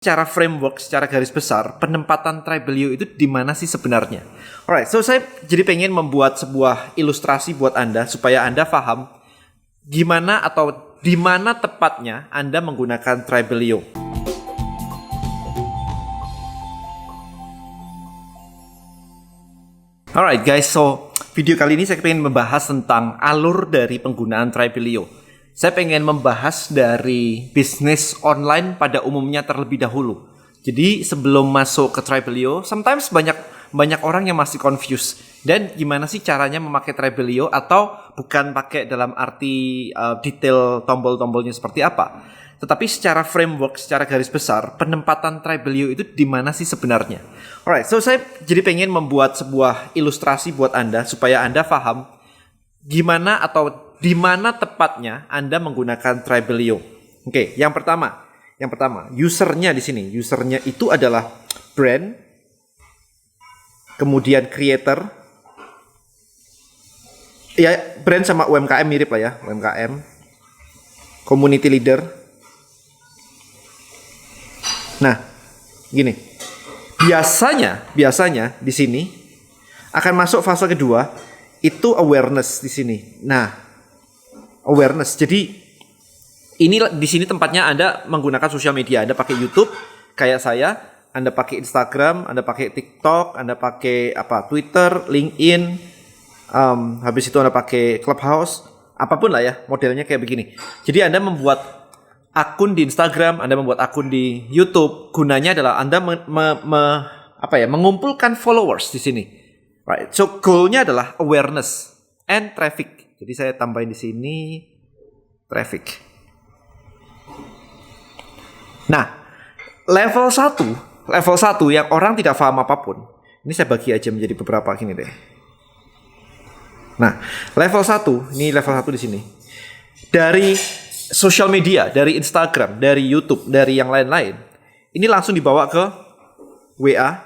Secara framework, secara garis besar, penempatan Tribelio itu di mana sih sebenarnya? Alright, so saya jadi pengen membuat sebuah ilustrasi buat Anda supaya Anda paham gimana atau di mana tepatnya Anda menggunakan Tribelio. Alright guys, so video kali ini saya pengen membahas tentang alur dari penggunaan Tribelio. Saya pengen membahas dari bisnis online pada umumnya terlebih dahulu. Jadi sebelum masuk ke Tribelio, sometimes banyak orang yang masih confused. Dan gimana sih caranya memakai Tribelio atau bukan pakai dalam arti detail tombol-tombolnya seperti apa. Tetapi secara framework, secara garis besar, penempatan Tribelio itu di mana sih sebenarnya? Alright, so saya jadi pengen membuat sebuah ilustrasi buat Anda supaya Anda paham gimana atau di mana tepatnya Anda menggunakan Tribelio. Oke, yang pertama, usernya di sini. Usernya itu adalah brand, kemudian creator. Ya, brand sama UMKM mirip lah ya, UMKM. Community leader. Nah, gini. Biasanya di sini akan masuk fase kedua, itu awareness di sini. Nah, awareness. Jadi ini di sini tempatnya Anda menggunakan sosial media. Anda pakai YouTube kayak saya, Anda pakai Instagram, Anda pakai TikTok, Anda pakai Twitter, LinkedIn, habis itu Anda pakai Clubhouse, apapun lah ya, modelnya kayak begini. Jadi Anda membuat akun di Instagram, Anda membuat akun di YouTube, gunanya adalah Anda mengumpulkan followers di sini. Right. So goalnya adalah awareness and traffic. Jadi saya tambahin di sini traffic. Nah, level 1 yang orang tidak paham apapun. Ini saya bagi aja menjadi beberapa gini deh. Nah, level 1 di sini. Dari social media, dari Instagram, dari YouTube, dari yang lain-lain. Ini langsung dibawa ke WA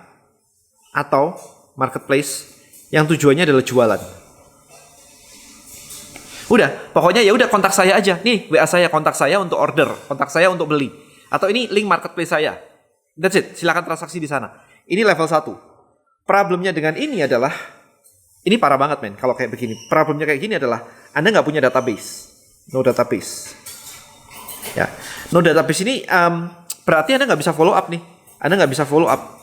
atau marketplace yang tujuannya adalah jualan. Udah, pokoknya ya udah kontak saya aja. Nih, WA saya, kontak saya untuk order, kontak saya untuk beli. Atau ini link marketplace saya. That's it, silakan transaksi di sana. Ini level 1. Problemnya dengan ini adalah, ini parah banget men, kalau kayak begini. Problemnya kayak gini adalah, Anda nggak punya database. No database. Ya, no database ini berarti Anda nggak bisa follow up nih. Anda nggak bisa follow up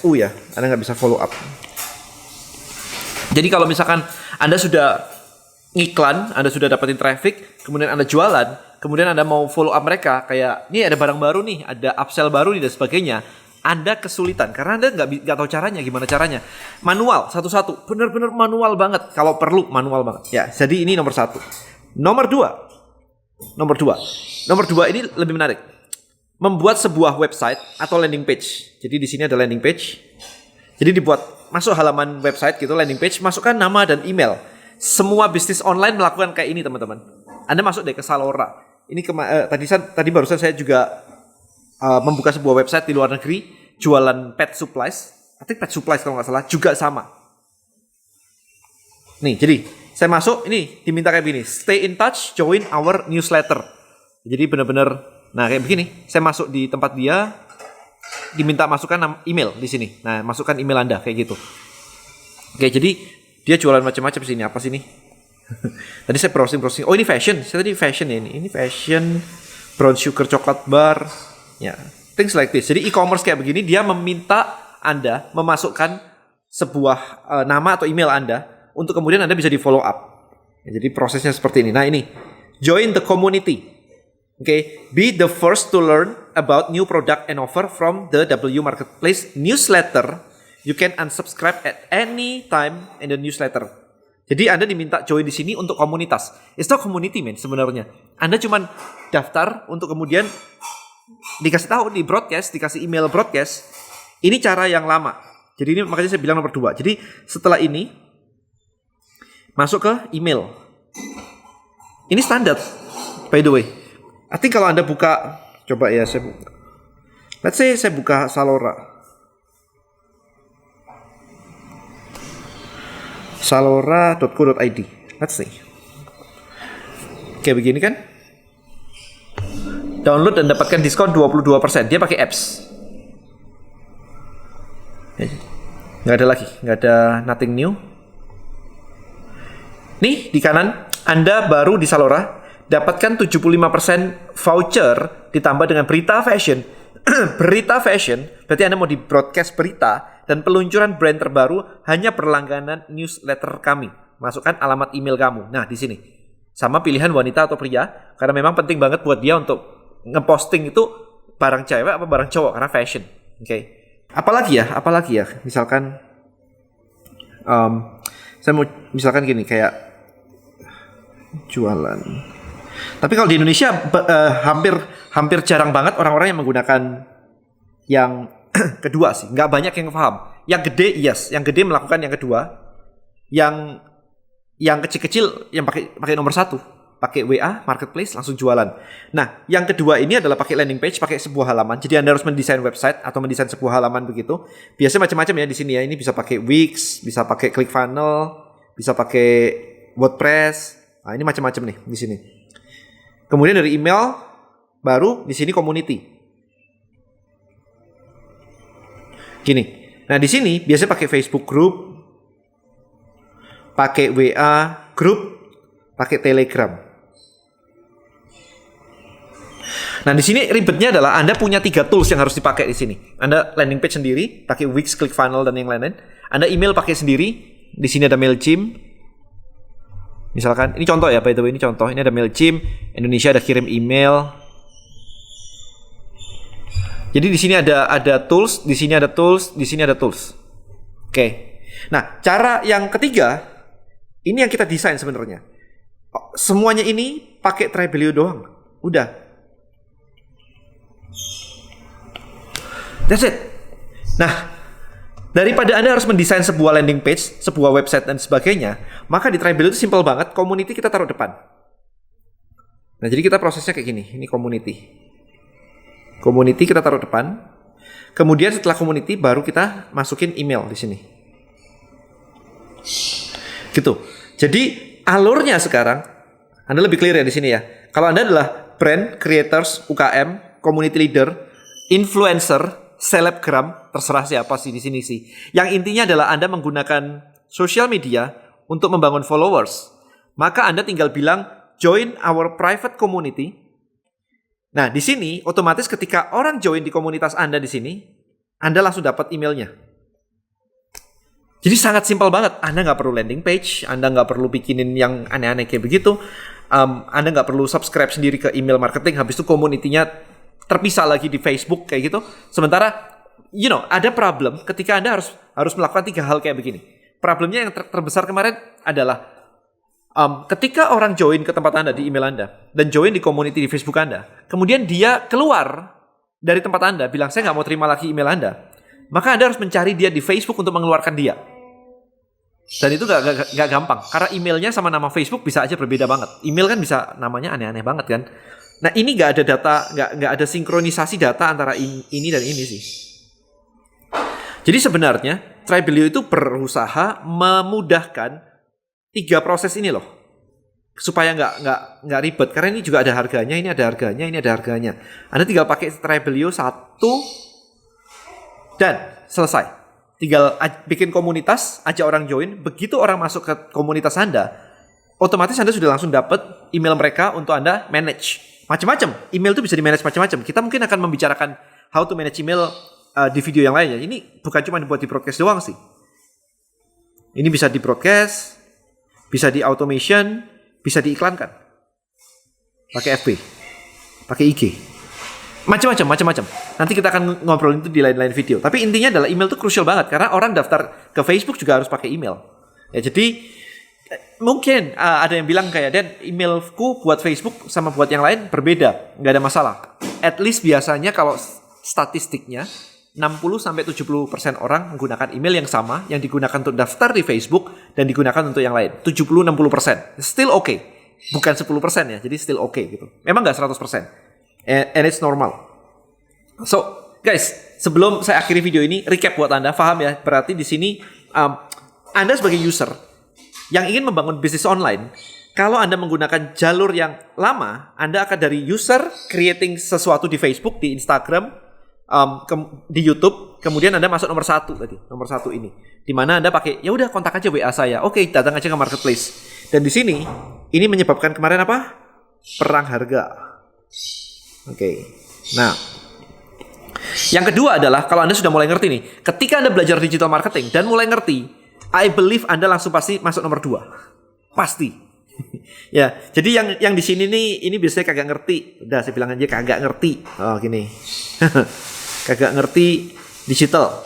FU ya. Anda nggak bisa follow up. Jadi kalau misalkan Anda sudah ngiklan, Anda sudah dapetin traffic, kemudian Anda jualan, kemudian Anda mau follow up mereka, kayak, ini ada barang baru nih, ada upsell baru nih, dan sebagainya, Anda kesulitan, karena Anda nggak tahu caranya, gimana caranya. Manual, satu-satu, bener-bener manual banget, kalau perlu manual banget. Ya, jadi ini nomor 1. Nomor dua ini lebih menarik. Membuat sebuah website atau landing page. Jadi di sini ada landing page. Jadi dibuat, masuk halaman website gitu, landing page, masukkan nama dan email. Semua bisnis online melakukan kayak ini teman-teman. Anda masuk deh ke Salora. Ini tadi barusan saya juga membuka sebuah website di luar negeri jualan pet supplies. I think pet supplies kalau nggak salah juga sama. Nih, jadi saya masuk ini diminta kayak begini. Stay in touch, join our newsletter. Jadi benar-benar, nah kayak begini. Saya masuk di tempat dia, diminta masukkan email di sini. Nah, masukkan email Anda kayak gitu. Oke, jadi dia jualan macam-macam sini. Apa sih ini? Tadi saya browsing. Oh, ini fashion. Saya tadi fashion ya ini. Ini fashion, brown sugar coklat bar. Ya, things like this. Jadi e-commerce kayak begini, dia meminta Anda memasukkan sebuah nama atau email Anda untuk kemudian Anda bisa di follow up. Ya, jadi prosesnya seperti ini. Nah, ini join the community. Okay, be the first to learn about new product and offer from the W Marketplace newsletter. You can unsubscribe at any time in the newsletter. Jadi Anda diminta join di sini untuk komunitas. It's not community man sebenarnya. Anda cuma daftar untuk kemudian dikasih tahu di broadcast, dikasih email broadcast. Ini cara yang lama. Jadi ini makanya saya bilang nomor 2. Jadi setelah ini masuk ke email. Ini standar. By the way. I think kalau Anda buka, coba ya saya buka. Let's say saya buka Salora. salora.co.id. Let's see. Kayak begini kan? Download dan dapatkan diskon 22%. Dia pakai apps. Nggak ada lagi, nggak ada nothing new. Nih di kanan, Anda baru di Zalora, dapatkan 75% voucher ditambah dengan berita fashion. Berita fashion, berarti Anda mau di broadcast berita dan peluncuran brand terbaru hanya berlangganan newsletter kami. Masukkan alamat email kamu. Nah, di sini. Sama pilihan wanita atau pria, karena memang penting banget buat dia untuk ngeposting itu barang cewek apa barang cowok, karena fashion. Oke. Apalagi ya, misalkan saya mau misalkan gini, kayak jualan. Tapi kalau di Indonesia hampir jarang banget orang-orang yang menggunakan yang kedua sih. Nggak banyak yang paham. Yang gede yes, yang gede melakukan yang kedua. Yang kecil-kecil yang pakai nomor 1, pakai WA marketplace langsung jualan. Nah, yang kedua ini adalah pakai landing page, pakai sebuah halaman. Jadi Anda harus mendesain website atau mendesain sebuah halaman begitu. Biasanya macam-macam ya di sini ya. Ini bisa pakai Wix, bisa pakai ClickFunnels, bisa pakai WordPress. Nah, ini macam-macam nih di sini. Kemudian dari email baru di sini community. Gini. Nah, di sini biasanya pakai Facebook group, pakai WA group, pakai Telegram. Nah, di sini ribetnya adalah Anda punya 3 tools yang harus dipakai di sini. Anda landing page sendiri, pakai Wix, ClickFunnels dan yang lain-lain. Anda email pakai sendiri. Di sini ada Mailchimp. Misalkan, ini contoh ya, by the way, ini contoh. Ini ada Mailchimp, Indonesia ada kirim email. Jadi di sini ada tools, di sini ada tools, di sini ada tools. Oke. Nah, cara yang ketiga, ini yang kita desain sebenarnya. Semuanya ini pakai Tribelio doang. Udah. That's it. Nah, daripada Anda harus mendesain sebuah landing page, sebuah website dan sebagainya, maka di Tribelio itu simple banget. Community kita taruh depan. Nah, jadi kita prosesnya kayak gini. Ini community. Community kita taruh depan. Kemudian setelah community baru kita masukin email di sini. Gitu. Jadi alurnya sekarang Anda lebih clear ya di sini ya. Kalau Anda adalah brand, creators, UKM, community leader, influencer, selebgram, terserah siapa sih di sini sih. Yang intinya adalah Anda menggunakan social media untuk membangun followers. Maka Anda tinggal bilang join our private community. Nah, di sini otomatis ketika orang join di komunitas Anda di sini, Anda langsung dapat emailnya. Jadi sangat simpel banget. Anda nggak perlu landing page, Anda nggak perlu bikinin yang aneh-aneh kayak begitu. Anda nggak perlu subscribe sendiri ke email marketing. Habis itu community-nya terpisah lagi di Facebook kayak gitu. Sementara, ada problem ketika Anda harus melakukan 3 hal kayak begini. Problemnya yang terbesar kemarin adalah ketika orang join ke tempat Anda di email Anda dan join di community di Facebook Anda, kemudian dia keluar dari tempat Anda bilang saya nggak mau terima lagi email Anda, maka Anda harus mencari dia di Facebook untuk mengeluarkan dia. Dan itu gak gampang, karena emailnya sama nama Facebook bisa aja berbeda banget. Email kan bisa namanya aneh-aneh banget kan. Nah, ini gak ada data, gak ada sinkronisasi data antara ini dan ini sih. Jadi sebenarnya Tribelio itu berusaha memudahkan 3 proses ini loh, supaya nggak ribet. Karena ini juga ada harganya, ini ada harganya, ini ada harganya. Anda tinggal pakai Tribelio 1 dan selesai. Tinggal bikin komunitas, ajak orang join. Begitu orang masuk ke komunitas Anda, otomatis Anda sudah langsung dapat email mereka untuk Anda manage. Macam-macam. Email itu bisa di-manage macam-macam. Kita mungkin akan membicarakan how to manage email di video yang lainnya. Ini bukan cuma dibuat di broadcast doang sih. Ini bisa di broadcast, bisa di automation, bisa diiklankan. Pakai FB, pakai IG. Macam-macam. Nanti kita akan ngobrol itu di lain-lain video. Tapi intinya adalah email itu crucial banget karena orang daftar ke Facebook juga harus pakai email. Ya, jadi mungkin ada yang bilang kayak, Dan, emailku buat Facebook sama buat yang lain berbeda, nggak ada masalah. At least biasanya kalau statistiknya 60-70% orang menggunakan email yang sama yang digunakan untuk daftar di Facebook dan digunakan untuk yang lain. 70-60%. Still okay. Bukan 10% ya. Jadi still okay gitu. Memang nggak 100%. And it's normal. So, guys, sebelum saya akhiri video ini, recap buat Anda, paham ya? Berarti di sini Anda sebagai user yang ingin membangun bisnis online, kalau Anda menggunakan jalur yang lama, Anda akan dari user creating sesuatu di Facebook, di Instagram, di YouTube, kemudian Anda masuk nomor 1 tadi, nomor 1 ini, di mana Anda pakai ya udah kontak aja WA saya, oke datang aja ke marketplace. Dan di sini ini menyebabkan kemarin apa? Perang harga. Oke. Nah, yang kedua adalah kalau Anda sudah mulai ngerti nih, ketika Anda belajar digital marketing dan mulai ngerti, I believe Anda langsung pasti masuk nomor 2. Pasti. Ya, jadi yang di sini nih ini biasanya kagak ngerti. Udah saya bilang aja kagak ngerti. Oh, gini. Kagak ngerti digital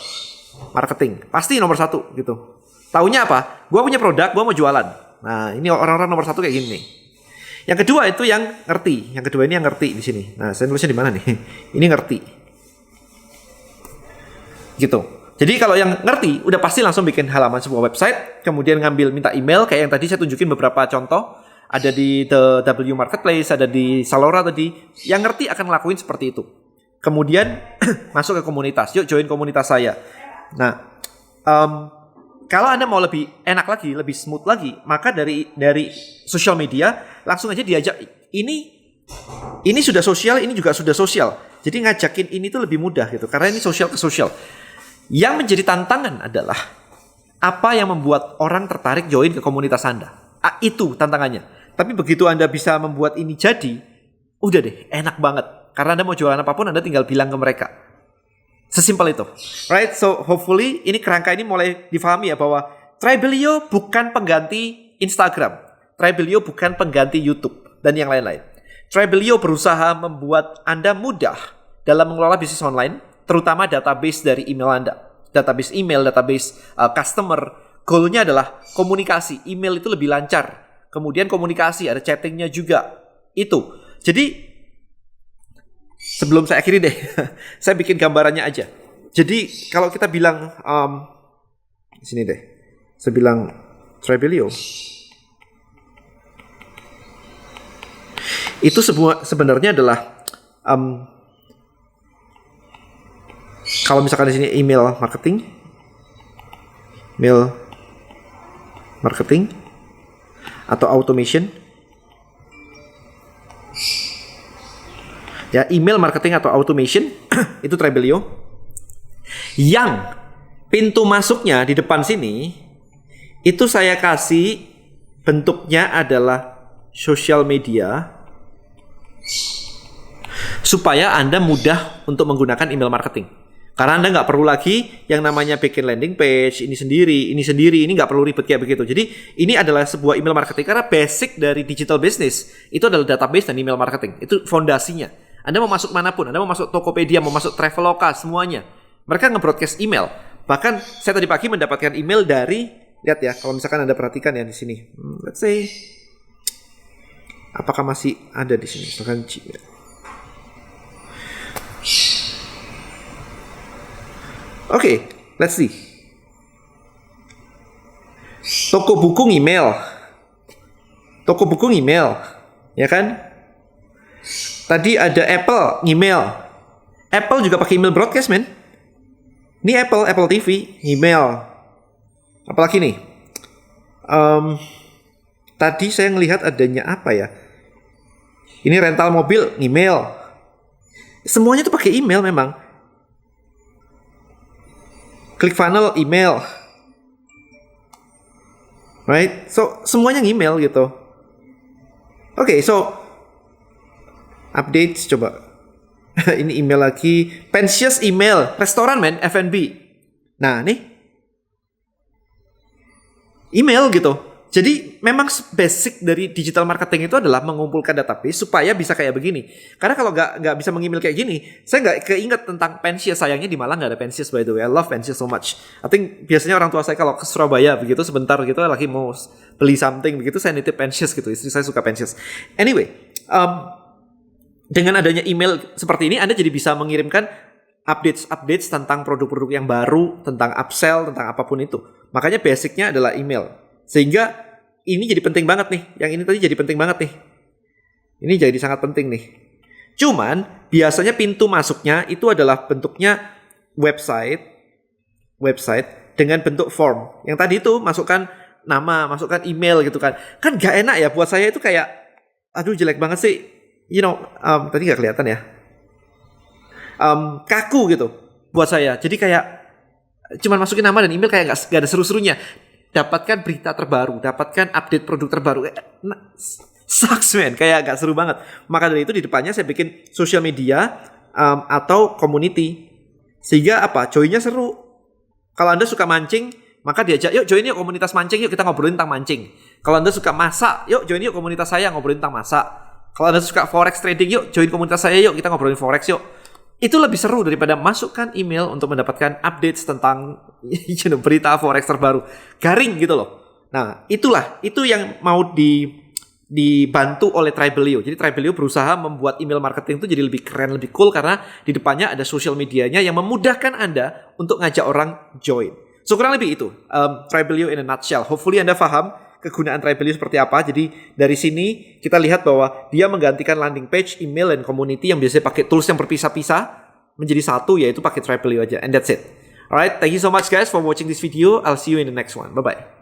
marketing. Pasti nomor 1 gitu. Taunya apa? Gua punya produk, gua mau jualan. Nah, ini orang-orang nomor 1 kayak gini nih. Yang kedua itu yang ngerti. Yang kedua ini yang ngerti di sini. Nah, saya nulisnya di mana nih? Ini ngerti. Gitu. Jadi kalau yang ngerti udah pasti langsung bikin halaman sebuah website, kemudian ngambil minta email kayak yang tadi saya tunjukin beberapa contoh, ada di The W Marketplace, ada di Salora tadi. Yang ngerti akan ngelakuin seperti itu. Kemudian masuk ke komunitas, yuk join komunitas saya. Nah, kalau Anda mau lebih enak lagi, lebih smooth lagi, maka dari sosial media langsung aja diajak. Ini sudah sosial, ini juga sudah sosial. Jadi ngajakin ini tuh lebih mudah gitu, karena ini sosial ke sosial. Yang menjadi tantangan adalah apa yang membuat orang tertarik join ke komunitas Anda. Itu tantangannya. Tapi begitu Anda bisa membuat ini jadi, udah deh, enak banget. Karena Anda mau jualan apapun, Anda tinggal bilang ke mereka. Sesimpel itu. Right? So hopefully ini kerangka ini mulai difahami ya bahwa Tribelio bukan pengganti Instagram. Tribelio bukan pengganti YouTube dan yang lain-lain. Tribelio berusaha membuat Anda mudah dalam mengelola bisnis online, terutama database dari email Anda. Database email, database customer. Goalnya adalah komunikasi. Email itu lebih lancar. Kemudian komunikasi, ada chattingnya juga. Itu. Jadi sebelum saya akhiri deh, saya bikin gambarannya aja. Jadi kalau kita bilang sini deh, saya bilang Tribelio, itu sebenarnya adalah kalau misalkan di sini email marketing atau automation. Ya, email marketing atau automation itu Tribelio. Yang pintu masuknya di depan sini itu saya kasih bentuknya adalah social media supaya Anda mudah untuk menggunakan email marketing. Karena Anda nggak perlu lagi yang namanya bikin landing page, ini sendiri, ini nggak perlu ribet kayak begitu. Jadi ini adalah sebuah email marketing karena basic dari digital business itu adalah database dan email marketing. Itu fondasinya. Anda mau masuk manapun, Anda mau masuk Tokopedia, mau masuk Traveloka, semuanya. Mereka nge-broadcast email. Bahkan saya tadi pagi mendapatkan email dari, lihat ya, kalau misalkan Anda perhatikan ya di sini. Let's say, apakah masih ada di sini? Misalkan Oke, let's see. Toko buku email, ya kan? Tadi ada Apple email. Apple juga pakai email broadcast, men. Ini Apple TV email. Apalagi nih? Tadi saya ngelihat adanya apa ya? Ini rental mobil email. Semuanya tuh pakai email memang. ClickFunnels email, right? So semuanya email gitu. Oke, so updates coba. Ini email lagi. Pensius email, restoran men, F&B. Nah nih, email gitu. Jadi memang basic dari digital marketing itu adalah mengumpulkan database supaya bisa kayak begini. Karena kalau nggak bisa meng-email kayak gini, saya nggak keinget tentang Pensius. Sayangnya di Malang nggak ada Pensius, by the way. I love Pensius so much. I think biasanya orang tua saya kalau ke Surabaya begitu sebentar gitu lagi mau beli something begitu saya nitip Pensius gitu. Istri saya suka Pensius. Anyway, dengan adanya email seperti ini Anda jadi bisa mengirimkan updates tentang produk-produk yang baru, tentang upsell, tentang apapun itu. Makanya basicnya adalah email. Sehingga ini jadi penting banget nih. Yang ini tadi jadi penting banget nih. Ini jadi sangat penting nih. Cuman biasanya pintu masuknya itu adalah bentuknya website dengan bentuk form. Yang tadi itu masukkan nama, masukkan email gitu kan. Kan gak enak ya buat saya itu kayak, aduh jelek banget sih. Tadi gak kelihatan ya. Kaku gitu buat saya. Jadi kayak cuman masukin nama dan email kayak gak ada seru-serunya. Dapatkan berita terbaru, dapatkan update produk terbaru. Sucks man, kayak gak seru banget. Maka dari itu di depannya saya bikin social media atau community. Sehingga joinnya seru. Kalau Anda suka mancing, maka diajak, yuk join yuk komunitas mancing, yuk kita ngobrolin tentang mancing. Kalau Anda suka masak, yuk join yuk komunitas saya ngobrolin tentang masak. Kalau Anda suka forex trading, yuk join komunitas saya, yuk kita ngobrolin forex yuk. Itu lebih seru daripada masukkan email untuk mendapatkan updates tentang berita forex terbaru. Garing gitu loh. Nah, itu yang mau dibantu oleh Tribelio. Jadi Tribelio berusaha membuat email marketing itu jadi lebih keren, lebih cool karena di depannya ada social medianya yang memudahkan Anda untuk ngajak orang join. So kurang lebih itu Tribelio in a nutshell. Hopefully Anda paham kegunaan Tribelio seperti apa. Jadi dari sini kita lihat bahwa dia menggantikan landing page, email, dan community yang biasanya pakai tools yang berpisah-pisah menjadi satu, yaitu pakai Tribelio aja. And that's it. Alright, thank you so much guys for watching this video. I'll see you in the next one. Bye-bye.